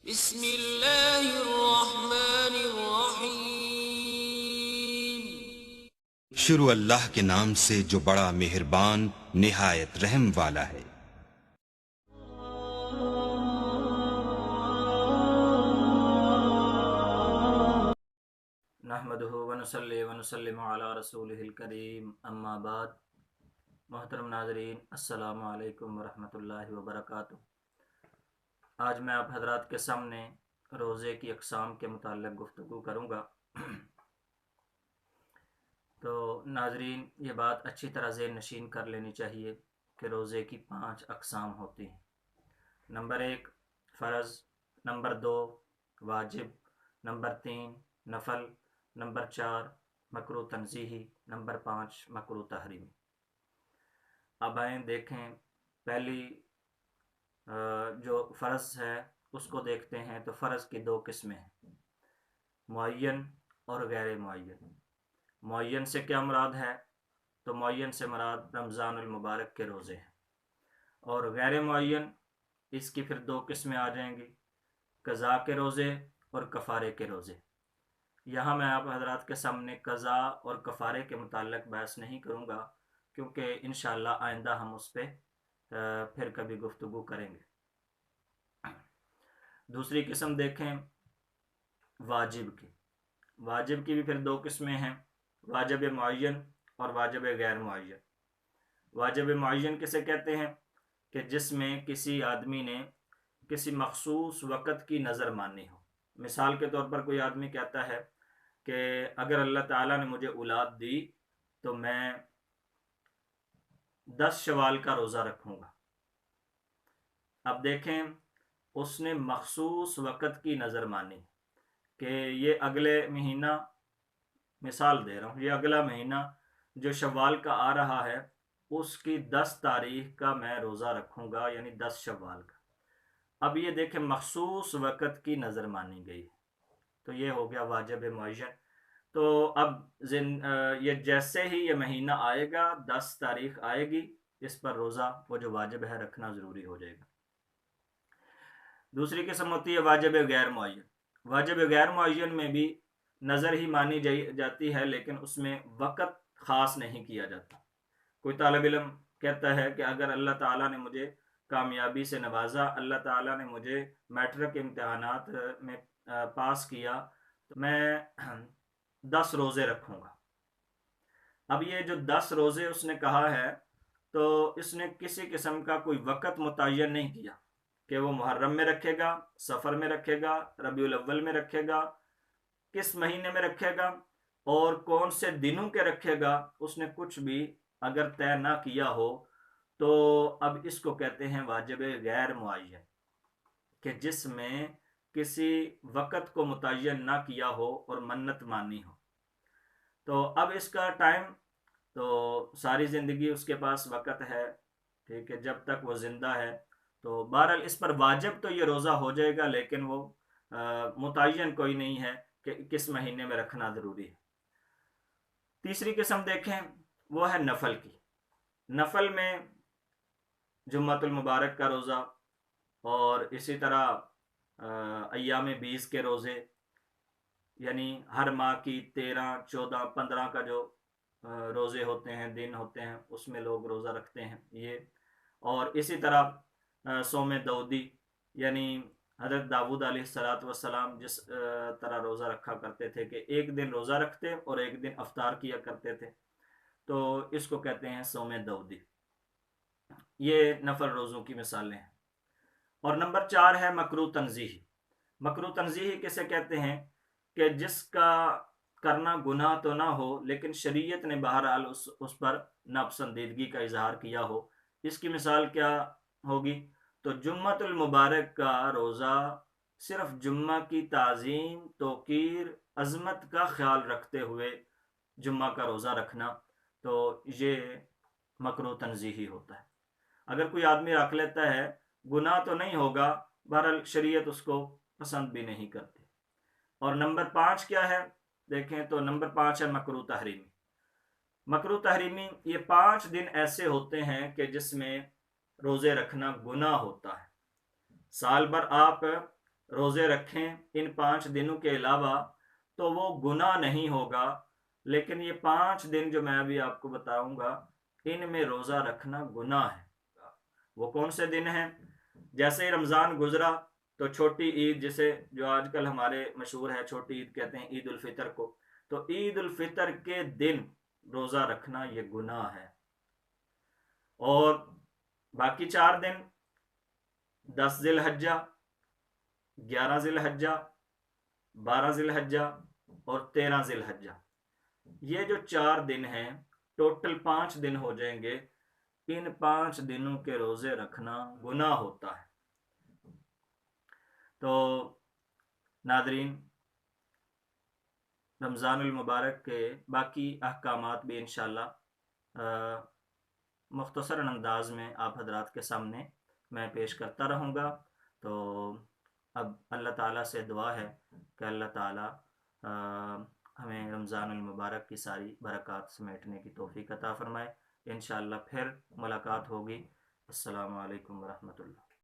بسم اللہ الرحمن الرحیم۔ شروع اللہ کے نام سے جو بڑا مہربان نہایت رحم والا ہے۔ نحمدہ ونصلی ونسلم علی رسولہ الکریم، اما بعد۔ محترم ناظرین، السلام علیکم ورحمۃ اللہ وبرکاتہ۔ آج میں آپ حضرات کے سامنے روزے کی اقسام کے متعلق گفتگو کروں گا۔ تو ناظرین، یہ بات اچھی طرح ذہن نشین کر لینی چاہیے کہ روزے کی 5 اقسام ہوتی ہیں۔ نمبر 1 فرض، نمبر 2 واجب، نمبر 3 نفل، نمبر 4 مکروہ تنزیہی، نمبر 5 مکروہ تحریمی۔ اب آئیں دیکھیں، پہلی جو فرض ہے اس کو دیکھتے ہیں۔ تو فرض کی 2 قسمیں ہیں، معین اور غیر معین۔ معین سے کیا مراد ہے؟ تو معین سے مراد رمضان المبارک کے روزے ہیں، اور غیر معین اس کی پھر 2 قسمیں آ جائیں گی، قضاء کے روزے اور کفارے کے روزے۔ یہاں میں آپ حضرات کے سامنے قضاء اور کفارے کے متعلق بحث نہیں کروں گا، کیونکہ انشاءاللہ آئندہ ہم اس پہ پھر کبھی گفتگو کریں گے۔ دوسری قسم دیکھیں واجب کی۔ واجب کی بھی پھر 2 قسمیں ہیں، واجب معین اور واجب غیر معین۔ واجب معین کسے کہتے ہیں؟ کہ جس میں کسی آدمی نے کسی مخصوص وقت کی نظر مانی ہو۔ مثال کے طور پر کوئی آدمی کہتا ہے کہ اگر اللہ تعالیٰ نے مجھے اولاد دی تو میں 10 شوال کا روزہ رکھوں گا۔ اب دیکھیں، اس نے مخصوص وقت کی نظر مانی کہ یہ اگلے مہینہ، مثال دے رہا ہوں، یہ اگلا مہینہ جو شوال کا آ رہا ہے اس کی 10 تاریخ کا میں روزہ رکھوں گا، یعنی 10 شوال کا۔ اب یہ دیکھیں، مخصوص وقت کی نظر مانی گئی، تو یہ ہو گیا واجب معین۔ تو اب یہ جیسے ہی یہ مہینہ آئے گا، 10 تاریخ آئے گی، اس پر روزہ وہ جو واجب ہے رکھنا ضروری ہو جائے گا۔ دوسری قسم ہوتی ہے واجب غیر معین۔ واجب غیر معین میں بھی نظر ہی مانی جاتی ہے، لیکن اس میں وقت خاص نہیں کیا جاتا۔ کوئی طالب علم کہتا ہے کہ اگر اللہ تعالیٰ نے مجھے کامیابی سے نوازا، اللہ تعالیٰ نے مجھے میٹرک امتحانات میں پاس کیا، تو میں 10 روزے رکھوں گا۔ اب یہ جو 10 روزے اس نے کہا ہے، تو اس نے کسی قسم کا کوئی وقت متعین نہیں کیا کہ وہ محرم میں رکھے گا، سفر میں رکھے گا، ربیع الاول میں رکھے گا، کس مہینے میں رکھے گا اور کون سے دنوں کے رکھے گا۔ اس نے کچھ بھی اگر طے نہ کیا ہو تو اب اس کو کہتے ہیں واجب غیر معین، کہ جس میں کسی وقت کو متعین نہ کیا ہو اور منت مانی ہو۔ تو اب اس کا ٹائم، تو ساری زندگی اس کے پاس وقت ہے، ٹھیک ہے، جب تک وہ زندہ ہے، تو بہرحال اس پر واجب تو یہ روزہ ہو جائے گا، لیکن وہ متعین کوئی نہیں ہے کہ کس مہینے میں رکھنا ضروری ہے۔ تیسری قسم دیکھیں، وہ ہے نفل کی۔ نفل میں جمعۃ المبارک کا روزہ، اور اسی طرح ایام 20 کے روزے، یعنی ہر ماہ کی 13، 14، 15 کا جو روزے ہوتے ہیں، دن ہوتے ہیں، اس میں لوگ روزہ رکھتے ہیں یہ۔ اور اسی طرح صوم داؤدی، یعنی حضرت داؤد علیہ السلام جس طرح روزہ رکھا کرتے تھے کہ ایک دن روزہ رکھتے اور ایک دن افطار کیا کرتے تھے، تو اس کو کہتے ہیں صوم داؤدی۔ یہ نفل روزوں کی مثالیں ہیں۔ اور نمبر 4 ہے مکروہ تنزیہی۔ مکروہ تنزیہی کسے کہتے ہیں؟ کہ جس کا کرنا گناہ تو نہ ہو، لیکن شریعت نے بہرحال اس پر ناپسندیدگی کا اظہار کیا ہو۔ اس کی مثال کیا ہوگی؟ تو جمعۃ المبارک کا روزہ صرف جمعہ کی تعظیم، توقیر، عظمت کا خیال رکھتے ہوئے جمعہ کا روزہ رکھنا، تو یہ مکروہ تنزیہی ہوتا ہے۔ اگر کوئی آدمی رکھ لیتا ہے، گناہ تو نہیں ہوگا، بہرحال شریعت اس کو پسند بھی نہیں کرتی۔ اور نمبر 5 کیا ہے؟ دیکھیں تو نمبر 5 ہے مکروہ تحریمی۔ مکروہ تحریمی، یہ 5 دن ایسے ہوتے ہیں کہ جس میں روزے رکھنا گناہ ہوتا ہے۔ سال بھر آپ روزے رکھیں ان 5 دنوں کے علاوہ تو وہ گناہ نہیں ہوگا، لیکن یہ 5 دن جو میں ابھی آپ کو بتاؤں گا ان میں روزہ رکھنا گناہ ہے۔ وہ کون سے دن ہیں؟ جیسے ہی رمضان گزرا تو چھوٹی عید، جسے جو آج کل ہمارے مشہور ہے چھوٹی عید کہتے ہیں، عید الفطر کو، تو عید الفطر کے دن روزہ رکھنا یہ گناہ ہے۔ اور باقی 4 دن 10 ذی الحجہ، 11 ذی الحجہ، 12 ذی الحجہ اور 13 ذی الحجہ، یہ جو 4 دن ہیں ٹوٹل 5 دن ہو جائیں گے، ان 5 دنوں کے روزے رکھنا گناہ ہوتا ہے۔ تو ناظرین، رمضان المبارک کے باقی احکامات بھی انشاءاللہ مختصر انداز میں آپ حضرات کے سامنے میں پیش کرتا رہوں گا۔ تو اب اللہ تعالیٰ سے دعا ہے کہ اللہ تعالیٰ ہمیں رمضان المبارک کی ساری برکات سمیٹنے کی توفیق عطا فرمائے۔ انشاءاللہ پھر ملاقات ہوگی۔ السلام علیکم ورحمۃ اللہ۔